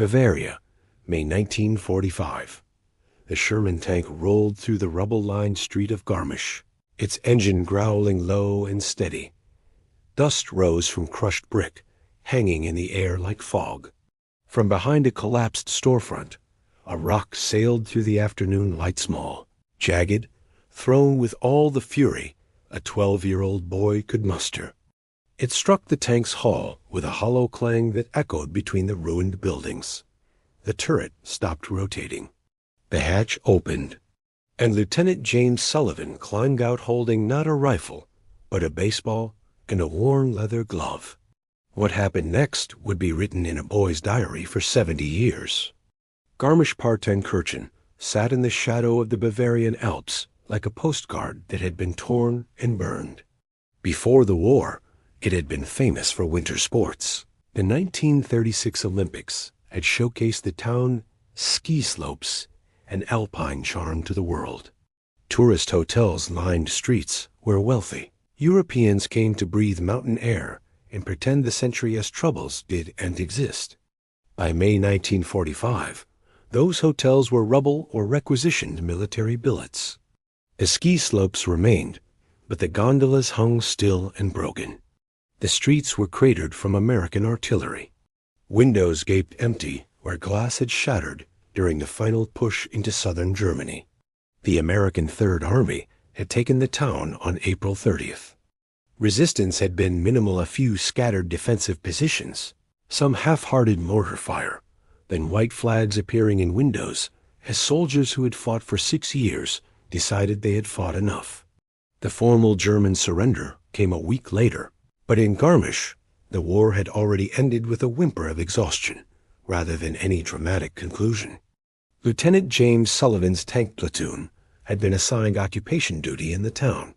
Bavaria, May 1945. The Sherman tank rolled through the rubble-lined street of Garmisch, its engine growling low and steady. Dust rose from crushed brick, hanging in the air like fog. From behind a collapsed storefront, a rock sailed through the afternoon light small, jagged, thrown with all the fury a 12-year-old boy could muster. It struck the tank's hull with a hollow clang that echoed between the ruined buildings. The turret stopped rotating. The hatch opened, and Lieutenant James Sullivan climbed out holding not a rifle, but a baseball and a worn leather glove. What happened next would be written in a boy's diary for 70 years. Garmisch-Partenkirchen sat in the shadow of the Bavarian Alps like a postcard that had been torn and burned. Before the war, it had been famous for winter sports. The 1936 Olympics had showcased the town's ski slopes and alpine charm to the world. Tourist hotels lined streets where wealthy Europeans came to breathe mountain air and pretend the century-'s troubles did and exist. By May 1945, those hotels were rubble or requisitioned military billets. The ski slopes remained, but the gondolas hung still and broken. The streets were cratered from American artillery. Windows gaped empty where glass had shattered during the final push into southern Germany. The American Third Army had taken the town on April 30th. Resistance had been minimal, a few scattered defensive positions, some half-hearted mortar fire, then white flags appearing in windows as soldiers who had fought for 6 years decided they had fought enough. The formal German surrender came a week later, but in Garmisch, the war had already ended with a whimper of exhaustion rather than any dramatic conclusion. Lieutenant James Sullivan's tank platoon had been assigned occupation duty in the town.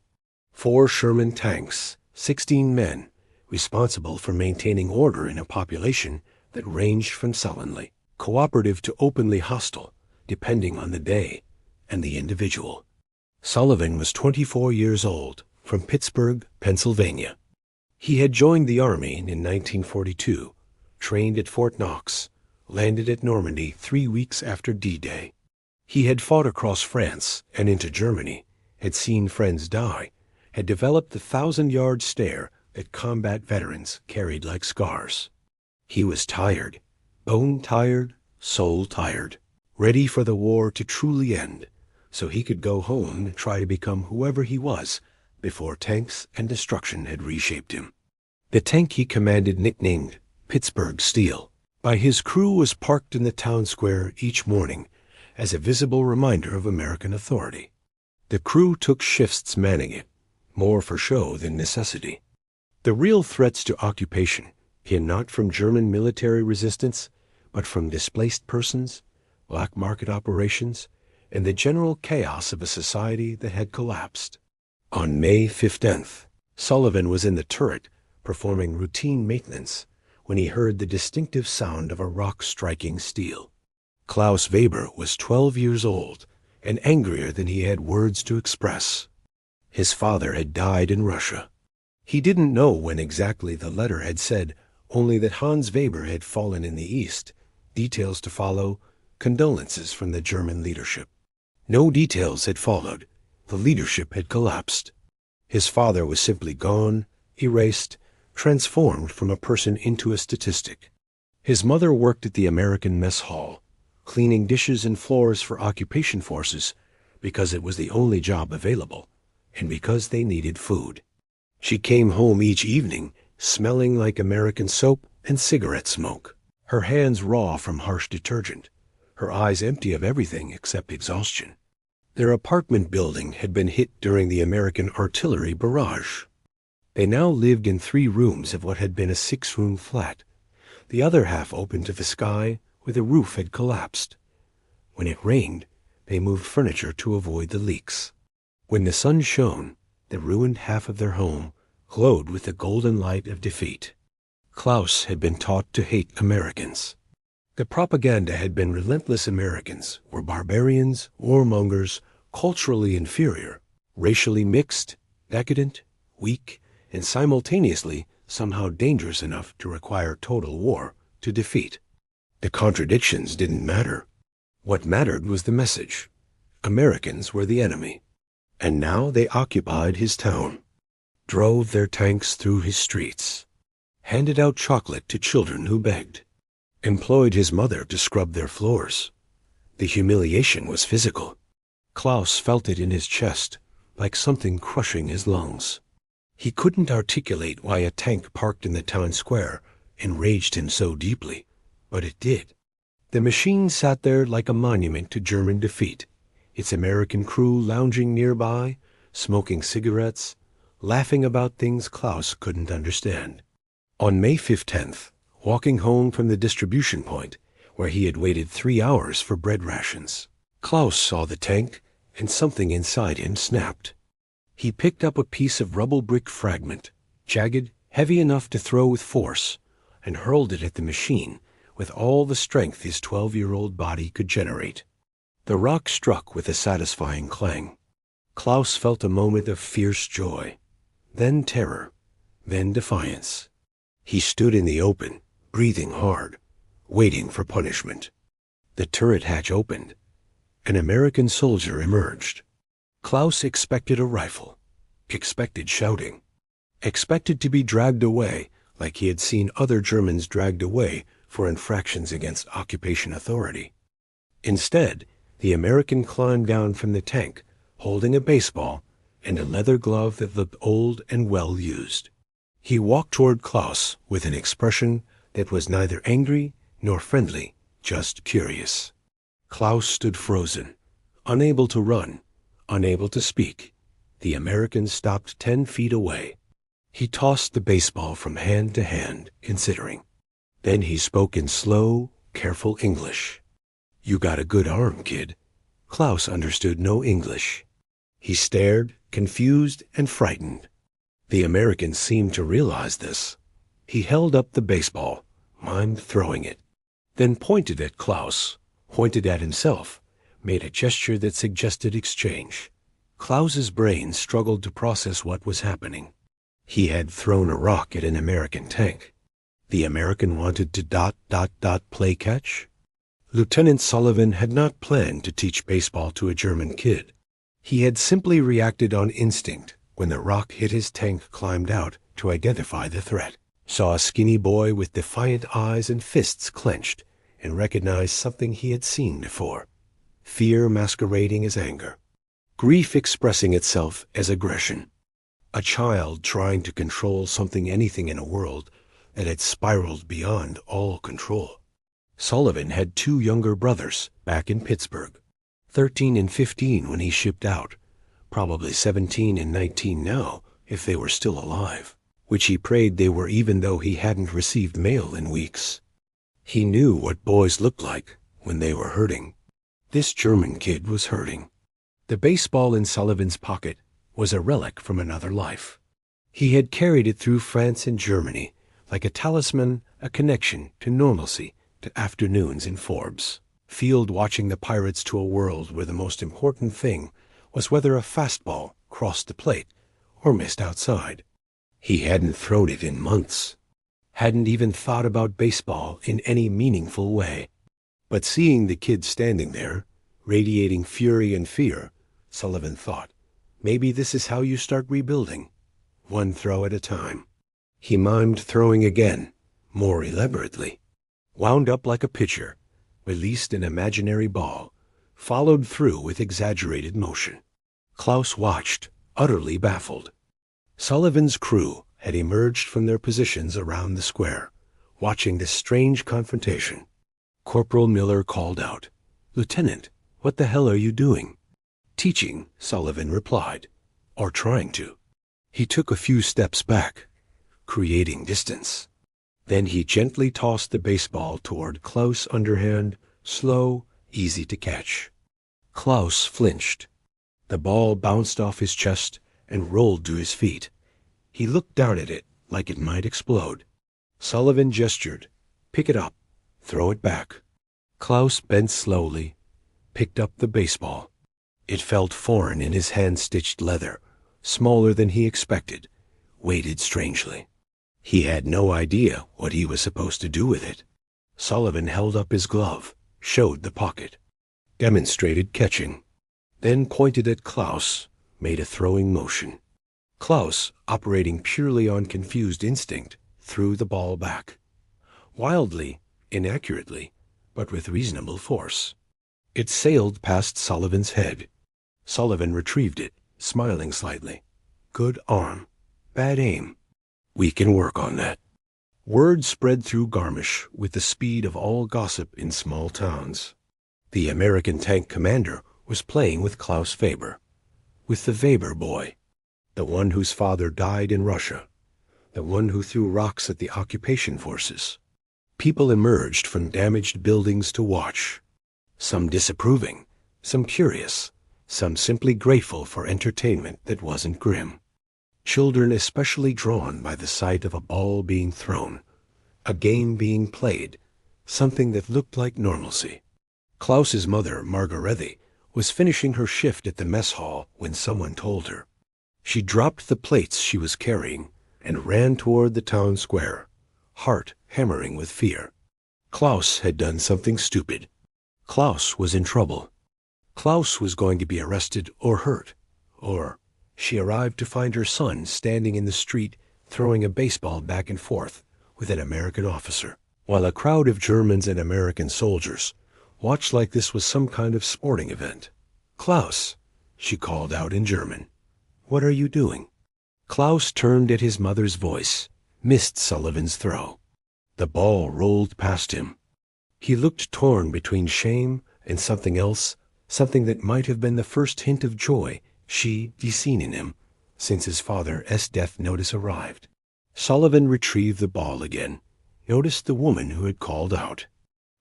4 Sherman tanks, 16 men, responsible for maintaining order in a population that ranged from sullenly cooperative to openly hostile, depending on the day and the individual. Sullivan was 24 years old, from Pittsburgh, Pennsylvania. He had joined the Army in 1942, trained at Fort Knox, landed at Normandy 3 weeks after D-Day. He had fought across France and into Germany, had seen friends die, had developed the 1,000-yard stare that combat veterans carried like scars. He was tired, bone-tired, soul-tired, ready for the war to truly end, so he could go home and try to become whoever he was before tanks and destruction had reshaped him. The tank he commanded, nicknamed Pittsburgh Steel, by his crew, was parked in the town square each morning as a visible reminder of American authority. The crew took shifts manning it, more for show than necessity. The real threats to occupation came not from German military resistance, but from displaced persons, black market operations, and the general chaos of a society that had collapsed. On May 15th, Sullivan was in the turret performing routine maintenance when he heard the distinctive sound of a rock striking steel. Klaus Weber was 12 years old and angrier than he had words to express. His father had died in Russia. He didn't know when exactly. The letter had said only that Hans Weber had fallen in the East, details to follow, condolences from the German leadership. No details had followed. The leadership had collapsed. His father was simply gone, erased, transformed from a person into a statistic. His mother worked at the American mess hall, cleaning dishes and floors for occupation forces because it was the only job available and because they needed food. She came home each evening smelling like American soap and cigarette smoke, her hands raw from harsh detergent, her eyes empty of everything except exhaustion. Their apartment building had been hit during the American artillery barrage. They now lived in 3 rooms of what had been a 6-room flat, the other half open to the sky where the roof had collapsed. When it rained, they moved furniture to avoid the leaks. When the sun shone, the ruined half of their home glowed with the golden light of defeat. Klaus had been taught to hate Americans. The propaganda had been relentless. Americans were barbarians, warmongers, culturally inferior, racially mixed, decadent, weak, and simultaneously somehow dangerous enough to require total war to defeat. The contradictions didn't matter. What mattered was the message. Americans were the enemy. And now they occupied his town, drove their tanks through his streets, handed out chocolate to children who begged, employed his mother to scrub their floors. The humiliation was physical. Klaus felt it in his chest, like something crushing his lungs. He couldn't articulate why a tank parked in the town square enraged him so deeply, but it did. The machine sat there like a monument to German defeat, its American crew lounging nearby, smoking cigarettes, laughing about things Klaus couldn't understand. On May 15th, walking home from the distribution point, where he had waited 3 hours for bread rations, Klaus saw the tank, and something inside him snapped. He picked up a piece of rubble brick fragment, jagged, heavy enough to throw with force, and hurled it at the machine with all the strength his 12-year-old body could generate. The rock struck with a satisfying clang. Klaus felt a moment of fierce joy, then terror, then defiance. He stood in the open, breathing hard, waiting for punishment. The turret hatch opened. An American soldier emerged. Klaus expected a rifle, expected shouting, expected to be dragged away like he had seen other Germans dragged away for infractions against occupation authority. Instead, the American climbed down from the tank, holding a baseball and a leather glove that looked old and well used. He walked toward Klaus with an expression that was neither angry nor friendly, just curious. Klaus stood frozen, unable to run, unable to speak. The American stopped 10 feet away. He tossed the baseball from hand to hand, considering. Then he spoke in slow, careful English. "You got a good arm, kid." Klaus understood no English. He stared, confused and frightened. The American seemed to realize this. He held up the baseball, mimed throwing it, then pointed at Klaus, pointed at himself, made a gesture that suggested exchange. Klaus's brain struggled to process what was happening. He had thrown a rock at an American tank. The American wanted to play catch? Lieutenant Sullivan had not planned to teach baseball to a German kid. He had simply reacted on instinct when the rock hit his tank, climbed out to identify the threat, saw a skinny boy with defiant eyes and fists clenched, and recognized something he had seen before. Fear masquerading as anger. Grief expressing itself as aggression. A child trying to control anything in a world that had spiraled beyond all control. Sullivan had 2 younger brothers back in Pittsburgh, 13 and 15 when he shipped out, probably 17 and 19 now if they were still alive, which he prayed they were even though he hadn't received mail in weeks. He knew what boys looked like when they were hurting. This German kid was hurting. The baseball in Sullivan's pocket was a relic from another life. He had carried it through France and Germany like a talisman, a connection to normalcy, to afternoons in Forbes, field watching the Pirates to a world where the most important thing was whether a fastball crossed the plate or missed outside. He hadn't thrown it in months, hadn't even thought about baseball in any meaningful way. But seeing the kid standing there, radiating fury and fear, Sullivan thought, maybe this is how you start rebuilding, one throw at a time. He mimed throwing again, more elaborately, wound up like a pitcher, released an imaginary ball, followed through with exaggerated motion. Klaus watched, utterly baffled. Sullivan's crew had emerged from their positions around the square, watching this strange confrontation. Corporal Miller called out, "Lieutenant, what the hell are you doing?" "Teaching," Sullivan replied, "or trying to." He took a few steps back, creating distance. Then he gently tossed the baseball toward Klaus' underhand, slow, easy to catch. Klaus flinched. The ball bounced off his chest and rolled to his feet. He looked down at it like it might explode. Sullivan gestured, "Pick it up, throw it back." Klaus bent slowly, picked up the baseball. It felt foreign in his hand-stitched leather, smaller than he expected, weighted strangely. He had no idea what he was supposed to do with it. Sullivan held up his glove, showed the pocket, demonstrated catching, then pointed at Klaus, made a throwing motion. Klaus, operating purely on confused instinct, threw the ball back. Wildly, inaccurately, but with reasonable force. It sailed past Sullivan's head. Sullivan retrieved it, smiling slightly. Good arm. Bad aim. We can work on that. Word spread through Garmisch with the speed of all gossip in small towns. The American tank commander was playing with Klaus Weber, with the Weber boy, the one whose father died in Russia, the one who threw rocks at the occupation forces. People emerged from damaged buildings to watch, some disapproving, some curious, some simply grateful for entertainment that wasn't grim. Children especially drawn by the sight of a ball being thrown, a game being played, something that looked like normalcy. Klaus's mother, Margarethe, was finishing her shift at the mess hall when someone told her. She dropped the plates she was carrying and ran toward the town square, heart hammering with fear. Klaus had done something stupid. Klaus was in trouble. Klaus was going to be arrested or hurt, or she arrived to find her son standing in the street throwing a baseball back and forth with an American officer, while a crowd of Germans and American soldiers watched like this was some kind of sporting event. Klaus, she called out in German. What are you doing? Klaus turned at his mother's voice, missed Sullivan's throw. The ball rolled past him. He looked torn between shame and something else, something that might have been the first hint of joy she'd seen in him since his father's death notice arrived. Sullivan retrieved the ball again, noticed the woman who had called out.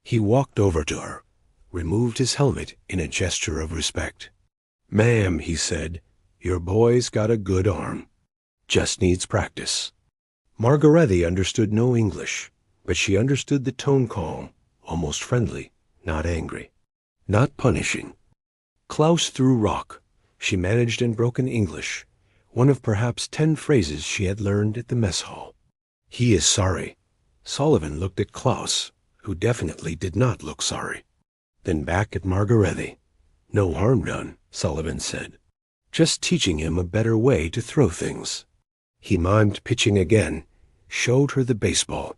He walked over to her, removed his helmet in a gesture of respect. Ma'am, he said, your boy's got a good arm. Just needs practice. Margarethe understood no English, but she understood the tone calm, almost friendly, not angry, not punishing. Klaus threw rock. She managed in broken English, one of perhaps 10 phrases she had learned at the mess hall. He is sorry. Sullivan looked at Klaus, who definitely did not look sorry. Then back at Margarethe. No harm done, Sullivan said. Just teaching him a better way to throw things. He mimed pitching again, showed her the baseball.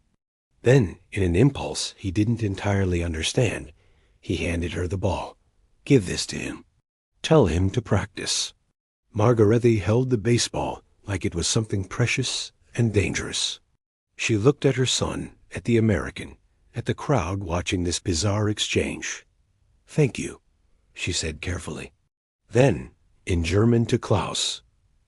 Then, in an impulse he didn't entirely understand, he handed her the ball. Give this to him. Tell him to practice. Margarethe held the baseball like it was something precious and dangerous. She looked at her son, at the American, at the crowd watching this bizarre exchange. Thank you, she said carefully. Then, in German to Klaus,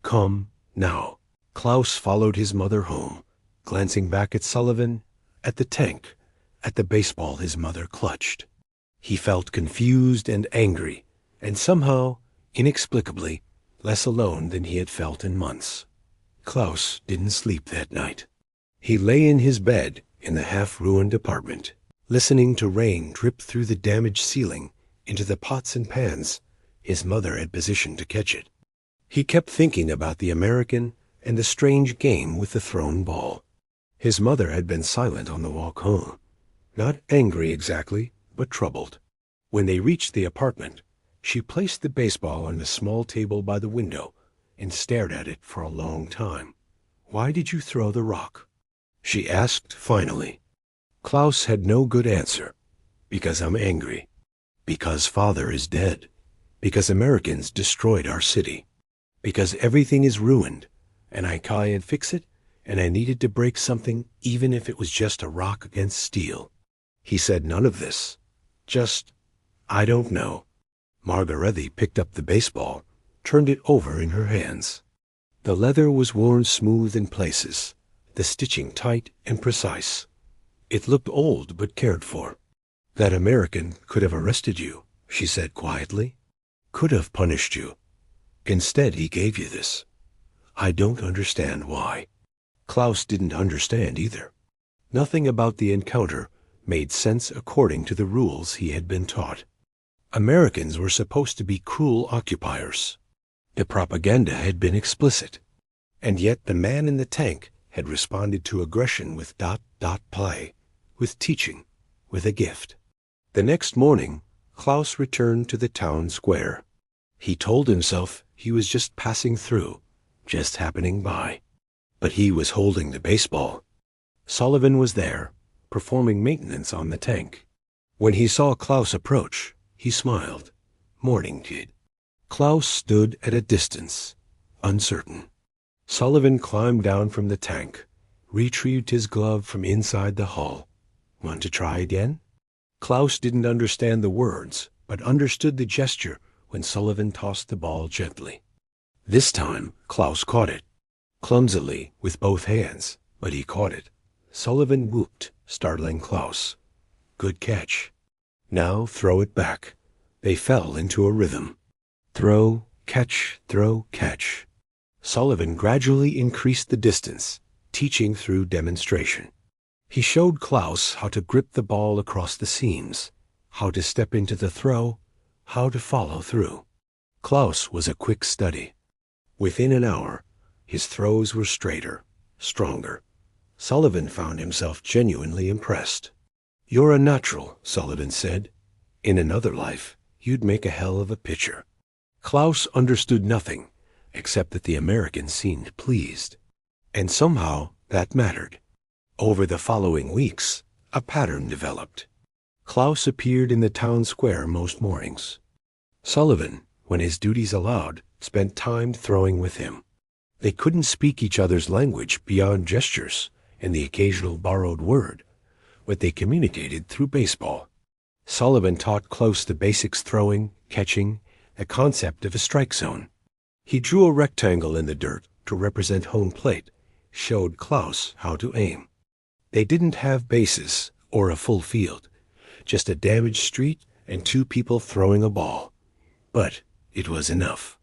come now. Klaus followed his mother home, glancing back at Sullivan, at the tank, at the baseball his mother clutched. He felt confused and angry, and somehow, inexplicably, less alone than he had felt in months. Klaus didn't sleep that night. He lay in his bed in the half-ruined apartment, listening to rain drip through the damaged ceiling into the pots and pans his mother had positioned to catch it. He kept thinking about the American and the strange game with the thrown ball. His mother had been silent on the walk home, not angry exactly, but troubled. When they reached the apartment, she placed the baseball on a small table by the window and stared at it for a long time. Why did you throw the rock? She asked finally. Klaus had no good answer. Because I'm angry. Because father is dead. Because Americans destroyed our city. Because everything is ruined, and I can't fix it, and I needed to break something even if it was just a rock against steel. He said none of this. Just, I don't know. Margarethe picked up the baseball, turned it over in her hands. The leather was worn smooth in places, the stitching tight and precise. It looked old but cared for. That American could have arrested you, she said quietly. Could have punished you. Instead, he gave you this. I don't understand why. Klaus didn't understand either. Nothing about the encounter made sense according to the rules he had been taught. Americans were supposed to be cruel occupiers. The propaganda had been explicit. And yet the man in the tank had responded to aggression with play, with teaching, with a gift. The next morning, Klaus returned to the town square. He told himself he was just passing through, just happening by. But he was holding the baseball. Sullivan was there, performing maintenance on the tank. When he saw Klaus approach, he smiled. "Morning, kid." Klaus stood at a distance, uncertain. Sullivan climbed down from the tank, retrieved his glove from inside the hull. "Want to try again?" Klaus didn't understand the words, but understood the gesture when Sullivan tossed the ball gently. This time, Klaus caught it. Clumsily, with both hands, but he caught it. Sullivan whooped, startling Klaus. "Good catch. Now throw it back." They fell into a rhythm. Throw, catch, throw, catch. Sullivan gradually increased the distance, teaching through demonstration. He showed Klaus how to grip the ball across the seams, how to step into the throw, how to follow through. Klaus was a quick study. Within an hour, his throws were straighter, stronger. Sullivan found himself genuinely impressed. "You're a natural," Sullivan said. "In another life, you'd make a hell of a pitcher." Klaus understood nothing, except that the American seemed pleased. And somehow that mattered. Over the following weeks, a pattern developed. Klaus appeared in the town square most mornings. Sullivan, when his duties allowed, spent time throwing with him. They couldn't speak each other's language beyond gestures and the occasional borrowed word, but they communicated through baseball. Sullivan taught Klaus the basics: throwing, catching, the concept of a strike zone. He drew a rectangle in the dirt to represent home plate, showed Klaus how to aim. They didn't have bases or a full field, just a damaged street and two people throwing a ball. But it was enough.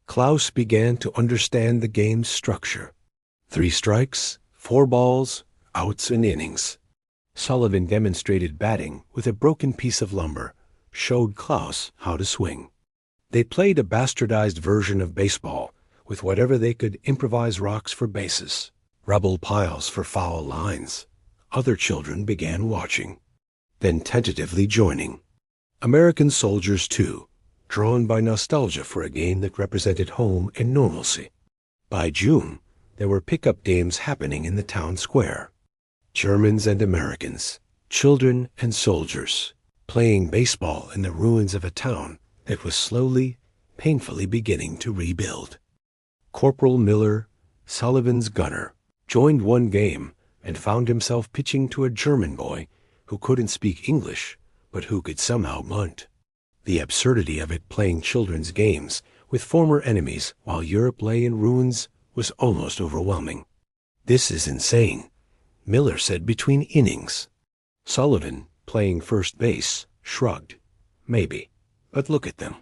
Klaus began to understand the game's structure. 3 strikes, 4 balls, outs and innings. Sullivan demonstrated batting with a broken piece of lumber, showed Klaus how to swing. They played a bastardized version of baseball with whatever they could improvise: rocks for bases, rubble piles for foul lines. Other children began watching, then tentatively joining. American soldiers, too, drawn by nostalgia for a game that represented home and normalcy. By June, there were pickup games happening in the town square. Germans and Americans, children and soldiers, playing baseball in the ruins of a town that was slowly, painfully beginning to rebuild. Corporal Miller, Sullivan's gunner, joined one game and found himself pitching to a German boy who couldn't speak English, but who could somehow bunt. The absurdity of it, playing children's games with former enemies while Europe lay in ruins, was almost overwhelming. "This is insane," Miller said between innings. Sullivan, playing first base, shrugged. "Maybe, but look at them."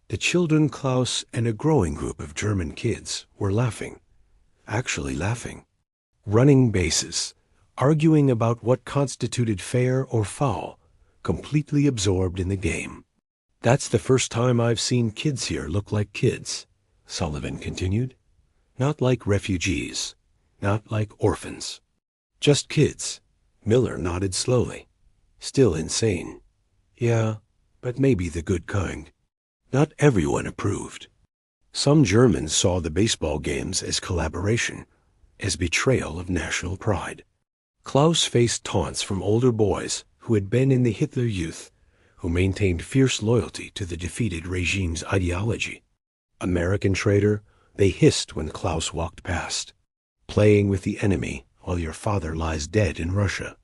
The children, Klaus, and a growing group of German kids were laughing. Actually laughing. Running bases, arguing about what constituted fair or foul, completely absorbed in the game. "That's the first time I've seen kids here look like kids," Sullivan continued. "Not like refugees, not like orphans. Just kids." Miller nodded slowly. "Still insane. Yeah, but maybe the good kind." Not everyone approved. Some Germans saw the baseball games as collaboration, as betrayal of national pride. Klaus faced taunts from older boys who had been in the Hitler Youth, who maintained fierce loyalty to the defeated regime's ideology. American traitor, they hissed when Klaus walked past. "Playing with the enemy while your father lies dead in Russia."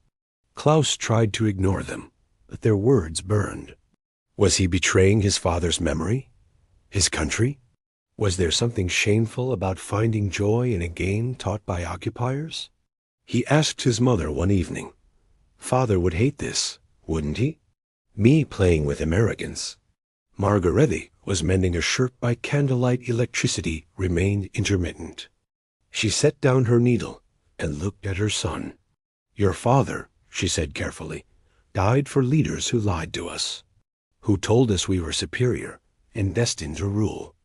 Klaus tried to ignore them, but their words burned. Was he betraying his father's memory? His country? Was there something shameful about finding joy in a game taught by occupiers? He asked his mother one evening. "Father would hate this, wouldn't he? Me playing with Americans." Margarethe was mending a shirt by candlelight. Electricity remained intermittent. She set down her needle and looked at her son. "Your father," she said carefully, "died for leaders who lied to us, who told us we were superior and destined to rule.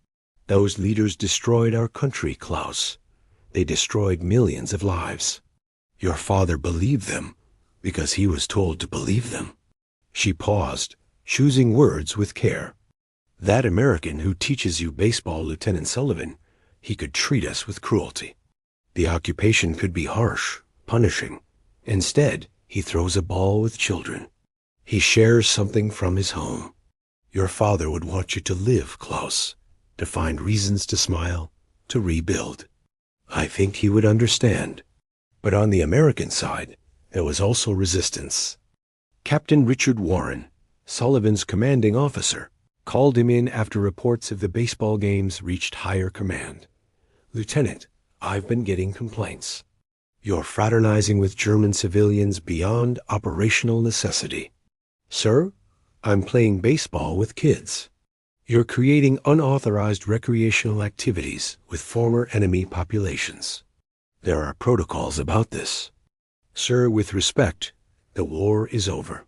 Those leaders destroyed our country, Klaus. They destroyed millions of lives. Your father believed them, because he was told to believe them. She paused, choosing words with care. That American who teaches you baseball, Lieutenant Sullivan, he could treat us with cruelty. The occupation could be harsh, punishing. Instead, he throws a ball with children. He shares something from his home. Your father would want you to live, Klaus, to find reasons to smile, to rebuild. I think he would understand. But on the American side, there was also resistance. Captain Richard Warren, Sullivan's commanding officer, called him in after reports of the baseball games reached higher command. Lieutenant, I've been getting complaints. You're fraternizing with German civilians beyond operational necessity. Sir, I'm playing baseball with kids. You're creating unauthorized recreational activities with former enemy populations. There are protocols about this. Sir, with respect, the war is over.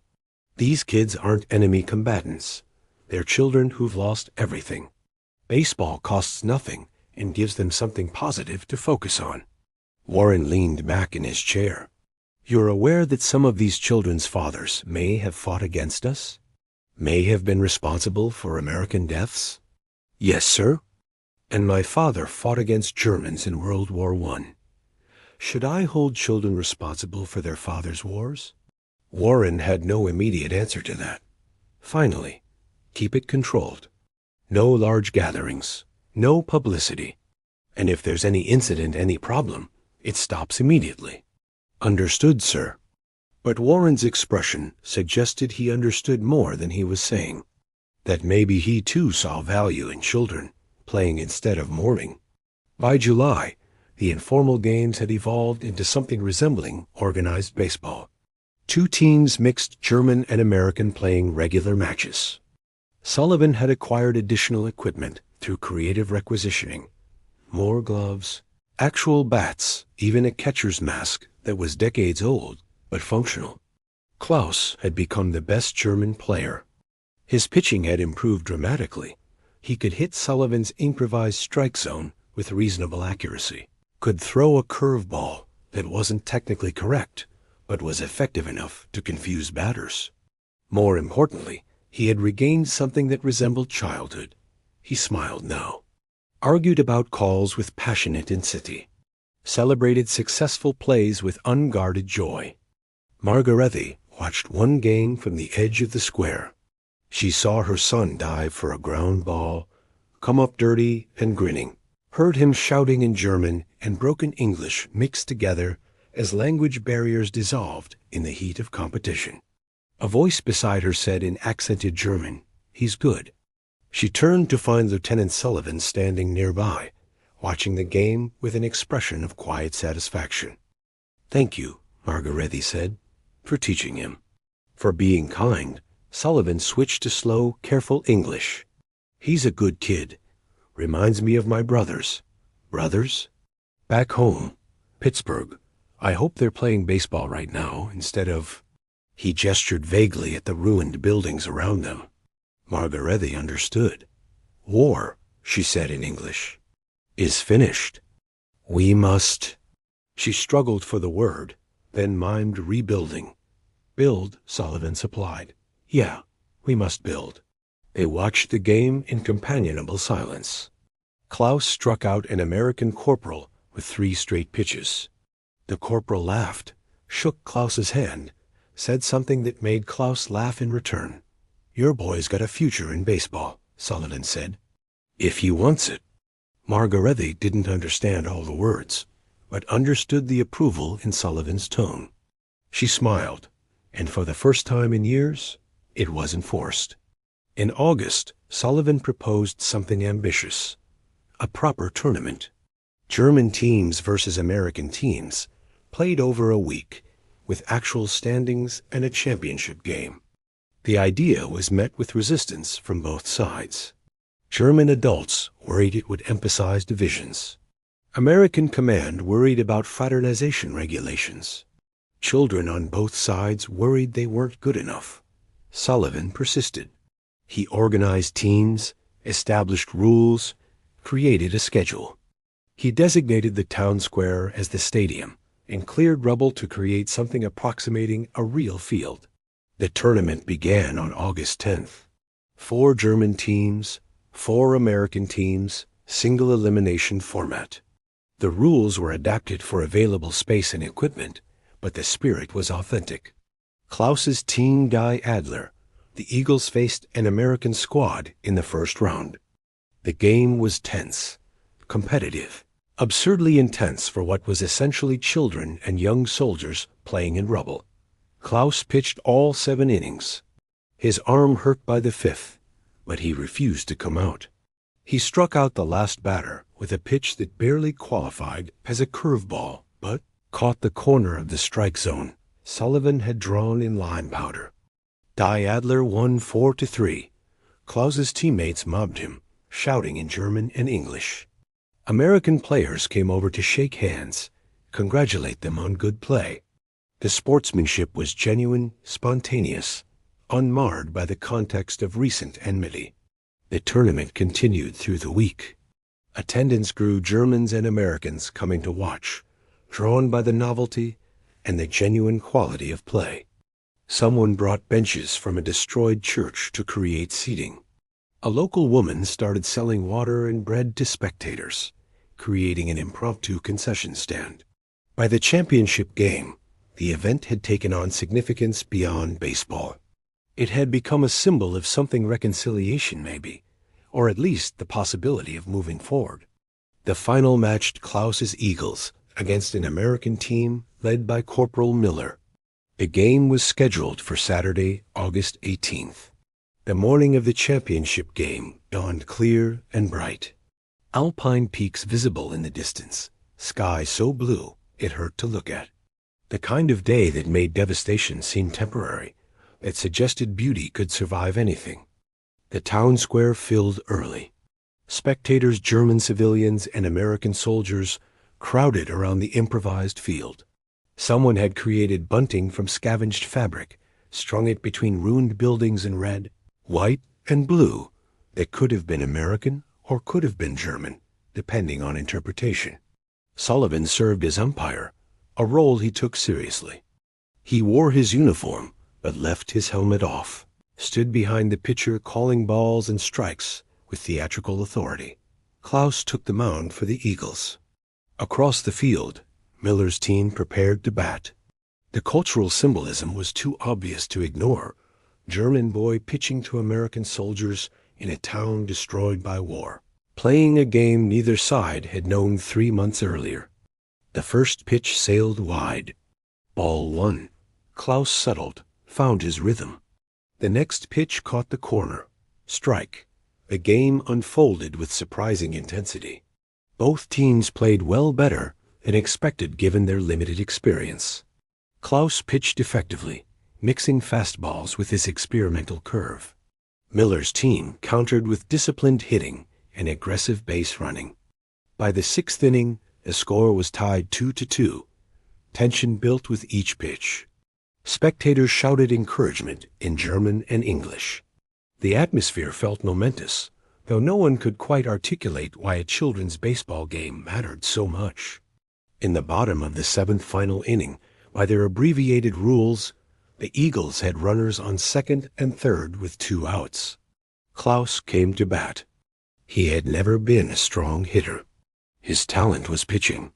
These kids aren't enemy combatants. They're children who've lost everything. Baseball costs nothing and gives them something positive to focus on. Warren leaned back in his chair. You're aware that some of these children's fathers may have fought against us? May have been responsible for American deaths? Yes, sir. And my father fought against Germans in World War I. Should I hold children responsible for their father's wars? Warren had no immediate answer to that. Finally, keep it controlled. No large gatherings, no publicity. And if there's any incident, any problem, it stops immediately. Understood, sir. But Warren's expression suggested he understood more than he was saying. That maybe he too saw value in children, playing instead of mourning. By July, the informal games had evolved into something resembling organized baseball. 2 teams mixed German and American playing regular matches. Sullivan had acquired additional equipment through creative requisitioning. More gloves, actual bats, even a catcher's mask that was decades old but functional. Klaus had become the best German player. His pitching had improved dramatically. He could hit Sullivan's improvised strike zone with reasonable accuracy, could throw a curveball that wasn't technically correct, but was effective enough to confuse batters. More importantly, he had regained something that resembled childhood. He smiled now, argued about calls with passionate intensity, celebrated successful plays with unguarded joy. Margarethe watched one game from the edge of the square. She saw her son dive for a ground ball, come up dirty and grinning, heard him shouting in German and broken English mixed together as language barriers dissolved in the heat of competition. A voice beside her said in accented German, "He's good." She turned to find Lieutenant Sullivan standing nearby, watching the game with an expression of quiet satisfaction. "Thank you," Margarethe said, "for teaching him." For being kind, Sullivan switched to slow, careful English. "He's a good kid. Reminds me of my brothers." "Brothers?" "Back home, Pittsburgh. I hope they're playing baseball right now instead of—" He gestured vaguely at the ruined buildings around them. Margarethe understood. "War," she said in English, "is finished. We must—" She struggled for the word, then mimed rebuilding. "Build," Sullivan supplied. "Yeah, we must build." They watched the game in companionable silence. Klaus struck out an American corporal with 3 straight pitches. The corporal laughed, shook Klaus's hand, said something that made Klaus laugh in return. "Your boy's got a future in baseball," Sullivan said. "If he wants it." Margarethe didn't understand all the words, but understood the approval in Sullivan's tone. She smiled, and for the first time in years, it wasn't forced. In August, Sullivan proposed something ambitious. A proper tournament. German teams versus American teams, played over a week, with actual standings and a championship game. The idea was met with resistance from both sides. German adults worried it would emphasize divisions. American command worried about fraternization regulations. Children on both sides worried they weren't good enough. Sullivan persisted. He organized teams, established rules, created a schedule. He designated the town square as the stadium and cleared rubble to create something approximating a real field. The tournament began on August 10th. 4 German teams, 4 American teams, single elimination format. The rules were adapted for available space and equipment, but the spirit was authentic. Klaus's team Guy Adler, the Eagles faced an American squad in the first round. The game was tense, competitive, absurdly intense for what was essentially children and young soldiers playing in rubble. Klaus pitched all 7 innings. His arm hurt by the 5th, but he refused to come out. He struck out the last batter with a pitch that barely qualified as a curveball, but caught the corner of the strike zone Sullivan had drawn in lime powder. Guy Adler won 4-3. Klaus's teammates mobbed him, shouting in German and English. American players came over to shake hands, congratulate them on good play. The sportsmanship was genuine, spontaneous, unmarred by the context of recent enmity. The tournament continued through the week. Attendance grew, Germans and Americans coming to watch, drawn by the novelty and the genuine quality of play. Someone brought benches from a destroyed church to create seating. A local woman started selling water and bread to spectators, creating an impromptu concession stand. By the championship game, the event had taken on significance beyond baseball. It had become a symbol of something, reconciliation maybe, or at least the possibility of moving forward. The final matched Klaus's Eagles against an American team led by Corporal Miller. The game was scheduled for Saturday, August 18th. The morning of the championship game dawned clear and bright. Alpine peaks visible in the distance, sky so blue it hurt to look at. The kind of day that made devastation seem temporary, that suggested beauty could survive anything. The town square filled early. Spectators, German civilians and American soldiers, crowded around the improvised field. Someone had created bunting from scavenged fabric, strung it between ruined buildings in red, white, and blue that could have been American or could have been German, depending on interpretation. Sullivan served as umpire, a role he took seriously. He wore his uniform, but left his helmet off, stood behind the pitcher calling balls and strikes with theatrical authority. Klaus took the mound for the Eagles. Across the field, Miller's team prepared to bat. The cultural symbolism was too obvious to ignore. German boy pitching to American soldiers in a town destroyed by war, playing a game neither side had known 3 months earlier. The first pitch sailed wide. Ball 1. Klaus settled, found his rhythm. The next pitch caught the corner. Strike. The game unfolded with surprising intensity. Both teams played well better than expected given their limited experience. Klaus pitched effectively, mixing fastballs with his experimental curve. Miller's team countered with disciplined hitting and aggressive base running. By the 6th inning, the score was tied 2-2. Tension built with each pitch. Spectators shouted encouragement in German and English. The atmosphere felt momentous, though no one could quite articulate why a children's baseball game mattered so much. In the bottom of the 7th final inning, by their abbreviated rules, the Eagles had runners on 2nd and 3rd with 2 outs. Klaus came to bat. He had never been a strong hitter. His talent was pitching.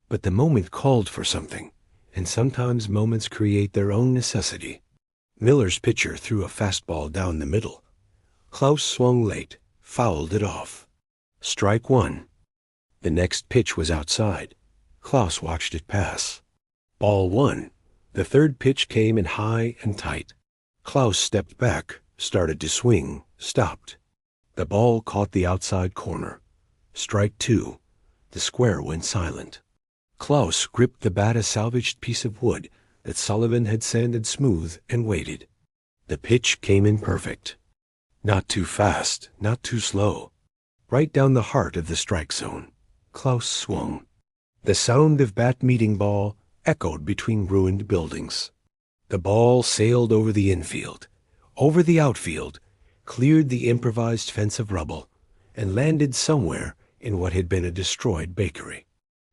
But the moment called for something, and sometimes moments create their own necessity. Miller's pitcher threw a fastball down the middle. Klaus swung late, fouled it off. Strike 1. The next pitch was outside. Klaus watched it pass. Ball 1. The third pitch came in high and tight. Klaus stepped back, started to swing, stopped. The ball caught the outside corner. Strike 2. The square went silent. Klaus gripped the bat, a salvaged piece of wood that Sullivan had sanded smooth, and waited. The pitch came in perfect. Not too fast, not too slow. Right down the heart of the strike zone. Klaus swung. The sound of bat meeting ball echoed between ruined buildings. The ball sailed over the infield, over the outfield, cleared the improvised fence of rubble, and landed somewhere in what had been a destroyed bakery.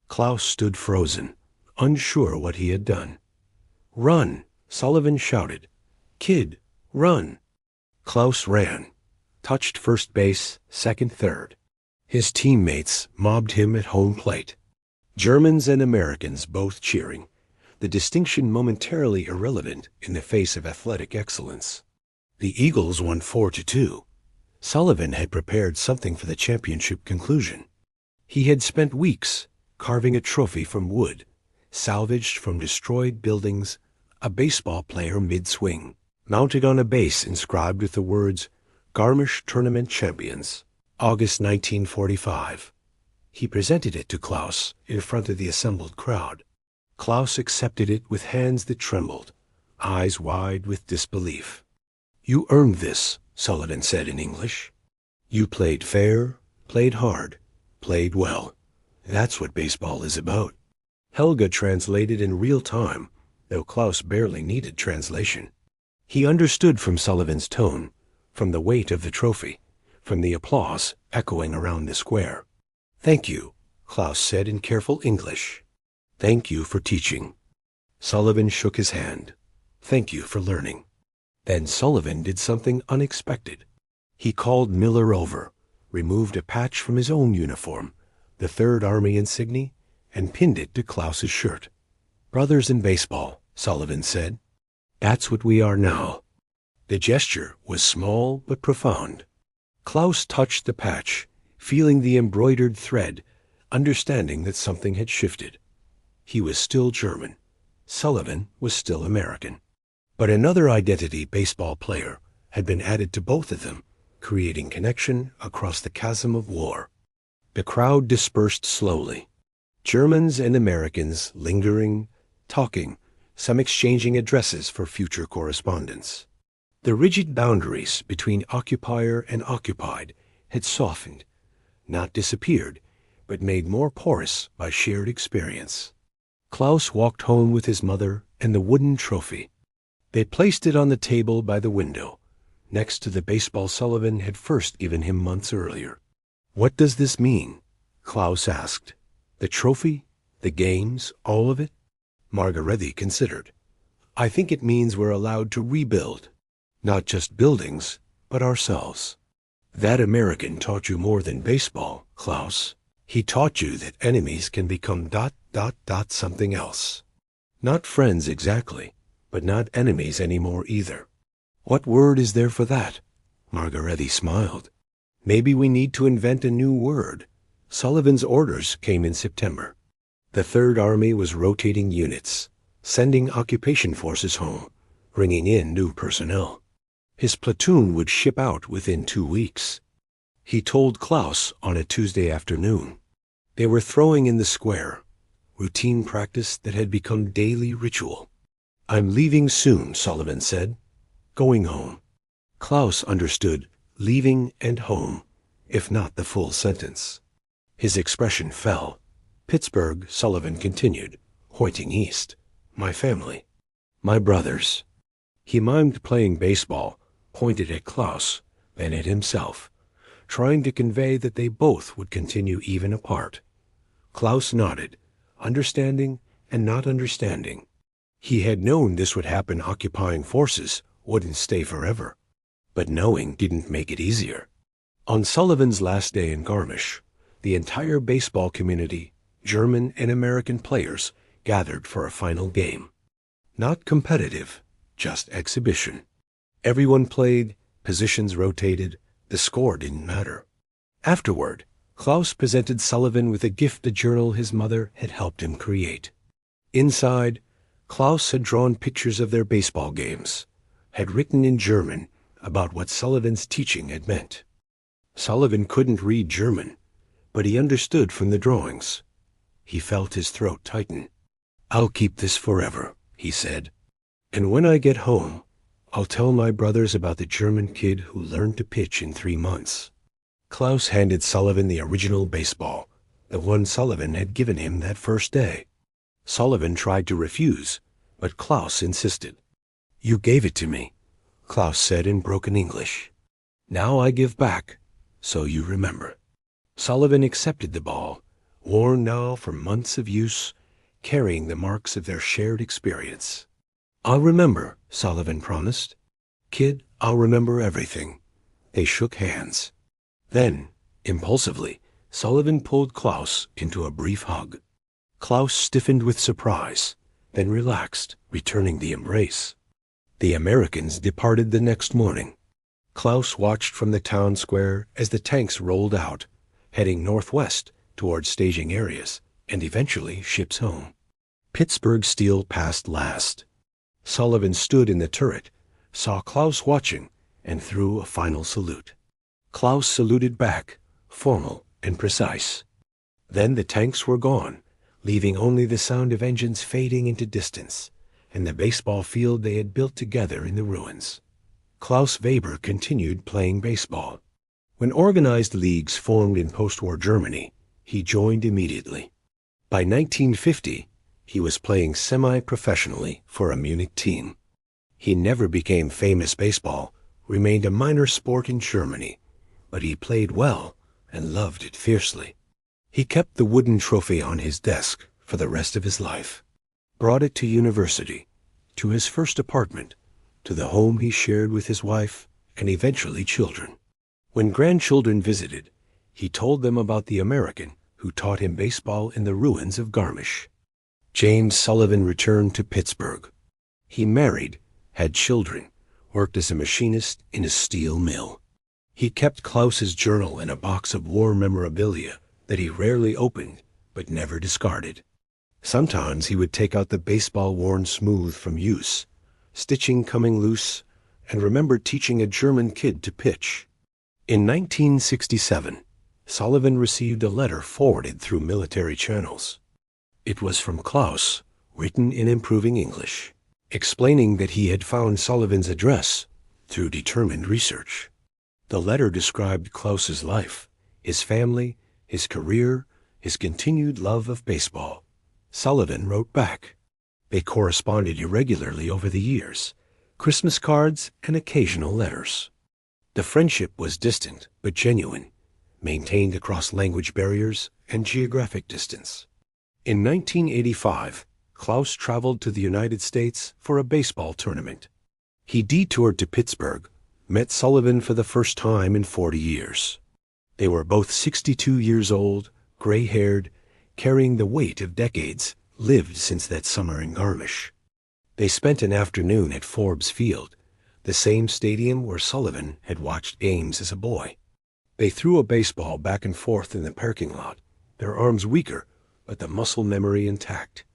Klaus stood frozen, unsure what he had done. "Run!" Sullivan shouted. "Kid, run!" Klaus ran, touched first base, second, third. His teammates mobbed him at home plate. Germans and Americans both cheering, the distinction momentarily irrelevant in the face of athletic excellence. The Eagles won 4-2. Sullivan had prepared something for the championship conclusion. He had spent weeks carving a trophy from wood, salvaged from destroyed buildings, a baseball player mid-swing, mounted on a base inscribed with the words, "Garmisch Tournament Champions, August 1945. He presented it to Klaus in front of the assembled crowd. Klaus accepted it with hands that trembled, eyes wide with disbelief. "You earned this," Sullivan said in English. "You played fair, played hard, played well. That's what baseball is about." Helga translated in real time, though Klaus barely needed translation. He understood from Sullivan's tone, from the weight of the trophy, from the applause echoing around the square. "Thank you," Klaus said in careful English. "Thank you for teaching." Sullivan shook his hand. "Thank you for learning." Then Sullivan did something unexpected. He called Miller over, removed a patch from his own uniform, the Third Army insignia, and pinned it to Klaus's shirt. "Brothers in baseball," Sullivan said. "That's what we are now." The gesture was small but profound. Klaus touched the patch, feeling the embroidered thread, understanding that something had shifted. He was still German. Sullivan was still American. But another identity baseball player had been added to both of them, creating connection across the chasm of war. The crowd dispersed slowly. Germans and Americans lingering, talking, some exchanging addresses for future correspondence. The rigid boundaries between occupier and occupied had softened, not disappeared, but made more porous by shared experience. Klaus walked home with his mother and the wooden trophy. They placed it on the table by the window, next to the baseball Sullivan had first given him months earlier. "What does this mean?" Klaus asked. "The trophy? The games? All of it?" Margaretti considered. "I think it means we're allowed to rebuild. Not just buildings, but ourselves." "That American taught you more than baseball, Klaus. He taught you that enemies can become ... something else. Not friends exactly, but not enemies anymore either." "What word is there for that?" Margaretti smiled. "Maybe we need to invent a new word." Sullivan's orders came in September. The Third Army was rotating units, sending occupation forces home, bringing in new personnel. His platoon would ship out within 2 weeks. He told Klaus on a Tuesday afternoon. They were throwing in the square, routine practice that had become daily ritual. "I'm leaving soon," Sullivan said. "Going home." Klaus understood leaving and home, if not the full sentence. His expression fell. "Pittsburgh," Sullivan continued, pointing east. "My family. My brothers." He mimed playing baseball, pointed at Klaus, then at himself, trying to convey that they both would continue even apart. Klaus nodded, understanding and not understanding. He had known this would happen. Occupying forces wouldn't stay forever. But knowing didn't make it easier. On Sullivan's last day in Garmisch, the entire baseball community, German and American players, gathered for a final game. Not competitive, just exhibition. Everyone played, positions rotated, the score didn't matter. Afterward, Klaus presented Sullivan with a gift, a journal his mother had helped him create. Inside, Klaus had drawn pictures of their baseball games, had written in German about what Sullivan's teaching had meant. Sullivan couldn't read German, but he understood from the drawings. He felt his throat tighten. "I'll keep this forever," he said. "And when I get home, I'll tell my brothers about the German kid who learned to pitch in 3 months." Klaus handed Sullivan the original baseball, the one Sullivan had given him that first day. Sullivan tried to refuse, but Klaus insisted. "You gave it to me," Klaus said in broken English. "Now I give back, so you remember." Sullivan accepted the ball, worn now from months of use, carrying the marks of their shared experience. "I'll remember," Sullivan promised. "Kid, I'll remember everything." They shook hands. Then, impulsively, Sullivan pulled Klaus into a brief hug. Klaus stiffened with surprise, then relaxed, returning the embrace. The Americans departed the next morning. Klaus watched from the town square as the tanks rolled out, heading northwest toward staging areas and eventually ships home. Pittsburgh Steel passed last. Sullivan stood in the turret, saw Klaus watching, and threw a final salute. Klaus saluted back, formal and precise. Then the tanks were gone, leaving only the sound of engines fading into distance and the baseball field they had built together in the ruins. Klaus Weber continued playing baseball. When organized leagues formed in post-war Germany, he joined immediately. By 1950, he was playing semi-professionally for a Munich team. He never became famous baseball, remained a minor sport in Germany, but he played well and loved it fiercely. He kept the wooden trophy on his desk for the rest of his life, brought it to university, to his first apartment, to the home he shared with his wife and eventually children. When grandchildren visited, he told them about the American who taught him baseball in the ruins of Garmisch. James Sullivan returned to Pittsburgh. He married, had children, worked as a machinist in a steel mill. He kept Klaus's journal in a box of war memorabilia that he rarely opened but never discarded. Sometimes he would take out the baseball worn smooth from use, stitching coming loose, and remembered teaching a German kid to pitch. In 1967, Sullivan received a letter forwarded through military channels. It was from Klaus, written in improving English, explaining that he had found Sullivan's address through determined research. The letter described Klaus's life, his family, his career, his continued love of baseball. Sullivan wrote back. They corresponded irregularly over the years, Christmas cards and occasional letters. The friendship was distant but genuine, maintained across language barriers and geographic distance. In 1985, Klaus traveled to the United States for a baseball tournament. He detoured to Pittsburgh, met Sullivan for the first time in 40 years. They were both 62 years old, gray-haired, carrying the weight of decades lived since that summer in Garmisch. They spent an afternoon at Forbes Field, the same stadium where Sullivan had watched games as a boy. They threw a baseball back and forth in the parking lot, their arms weaker, but the muscle memory intact.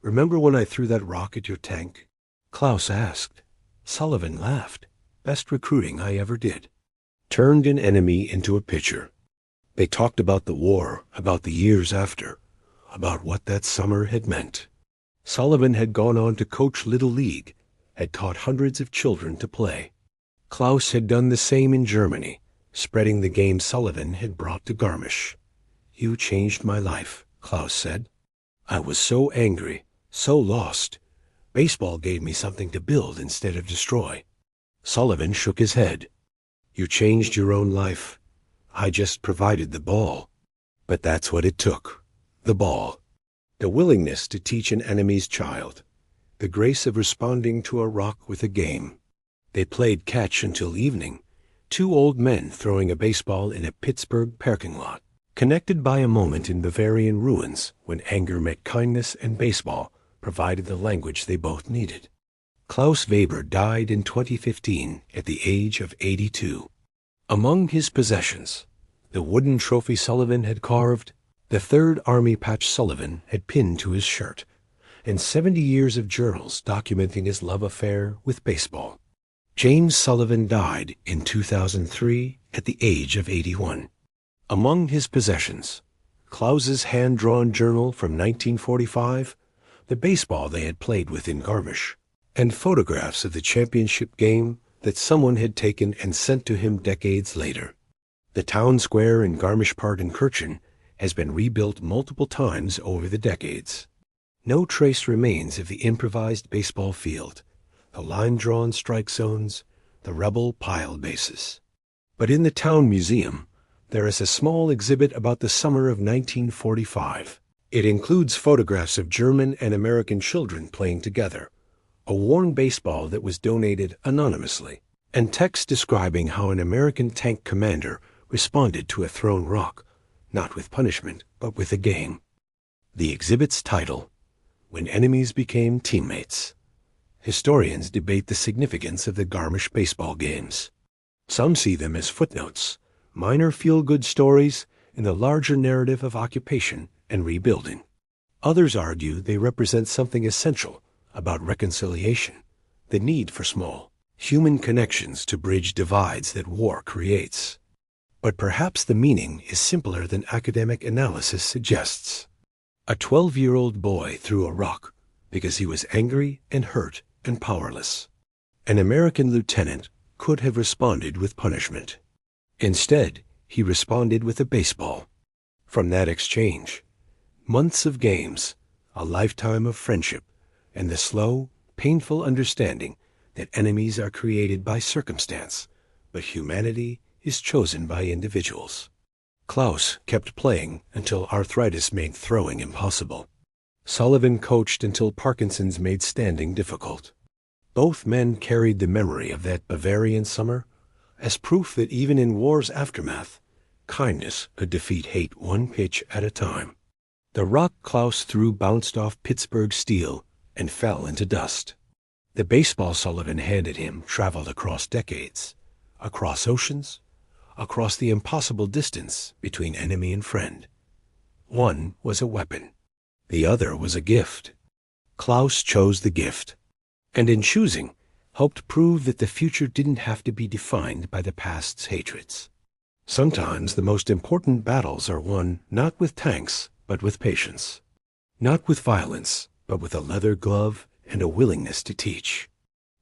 "Remember when I threw that rock at your tank?" Klaus asked. Sullivan laughed. "Best recruiting I ever did." Turned an enemy into a pitcher. They talked about the war, about the years after, about what that summer had meant. Sullivan had gone on to coach Little League, had taught hundreds of children to play. Klaus had done the same in Germany, spreading the game Sullivan had brought to Garmisch. "You changed my life," Klaus said. "I was so angry, so lost. Baseball gave me something to build instead of destroy." Sullivan shook his head. "You changed your own life. I just provided the ball." But that's what it took. The ball. The willingness to teach an enemy's child. The grace of responding to a rock with a game. They played catch until evening, two old men throwing a baseball in a Pittsburgh parking lot, connected by a moment in Bavarian ruins when anger met kindness and baseball provided the language they both needed. Klaus Weber died in 2015 at the age of 82. Among his possessions, the wooden trophy Sullivan had carved, the 3rd Army patch Sullivan had pinned to his shirt, and 70 years of journals documenting his love affair with baseball. James Sullivan died in 2003 at the age of 81. Among his possessions, Klaus's hand-drawn journal from 1945, the baseball they had played with in Garmisch, and photographs of the championship game that someone had taken and sent to him decades later. The town square in Garmisch-Partenkirchen has been rebuilt multiple times over the decades. No trace remains of the improvised baseball field, the line-drawn strike zones, the rebel pile bases. But in the town museum, there is a small exhibit about the summer of 1945, It includes photographs of German and American children playing together, a worn baseball that was donated anonymously, and text describing how an American tank commander responded to a thrown rock, not with punishment, but with a game. The exhibit's title, When Enemies Became Teammates. Historians debate the significance of the Garmisch baseball games. Some see them as footnotes, minor feel-good stories in the larger narrative of occupation and rebuilding. Others argue they represent something essential about reconciliation, the need for small, human connections to bridge divides that war creates. But perhaps the meaning is simpler than academic analysis suggests. A 12-year-old boy threw a rock because he was angry and hurt and powerless. An American lieutenant could have responded with punishment. Instead, he responded with a baseball. From that exchange, months of games, a lifetime of friendship, and the slow, painful understanding that enemies are created by circumstance, but humanity is chosen by individuals. Klaus kept playing until arthritis made throwing impossible. Sullivan coached until Parkinson's made standing difficult. Both men carried the memory of that Bavarian summer as proof that even in war's aftermath, kindness could defeat hate one pitch at a time. The rock Klaus threw bounced off Pittsburgh steel and fell into dust. The baseball Sullivan handed him traveled across decades, across oceans, across the impossible distance between enemy and friend. One was a weapon. The other was a gift. Klaus chose the gift, and in choosing, helped prove that the future didn't have to be defined by the past's hatreds. Sometimes the most important battles are won not with tanks, but with patience. Not with violence, but with a leather glove and a willingness to teach.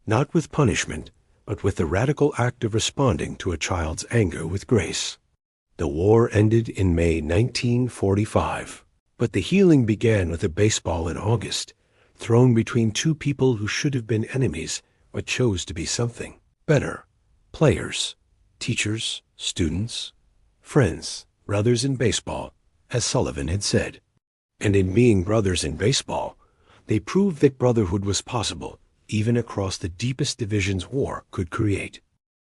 Not with punishment, but with the radical act of responding to a child's anger with grace. The war ended in May 1945, but the healing began with a baseball in August, thrown between two people who should have been enemies, but chose to be something better. Players, teachers, students, friends, brothers in baseball, as Sullivan had said. And in being brothers in baseball, they proved that brotherhood was possible, even across the deepest divisions war could create.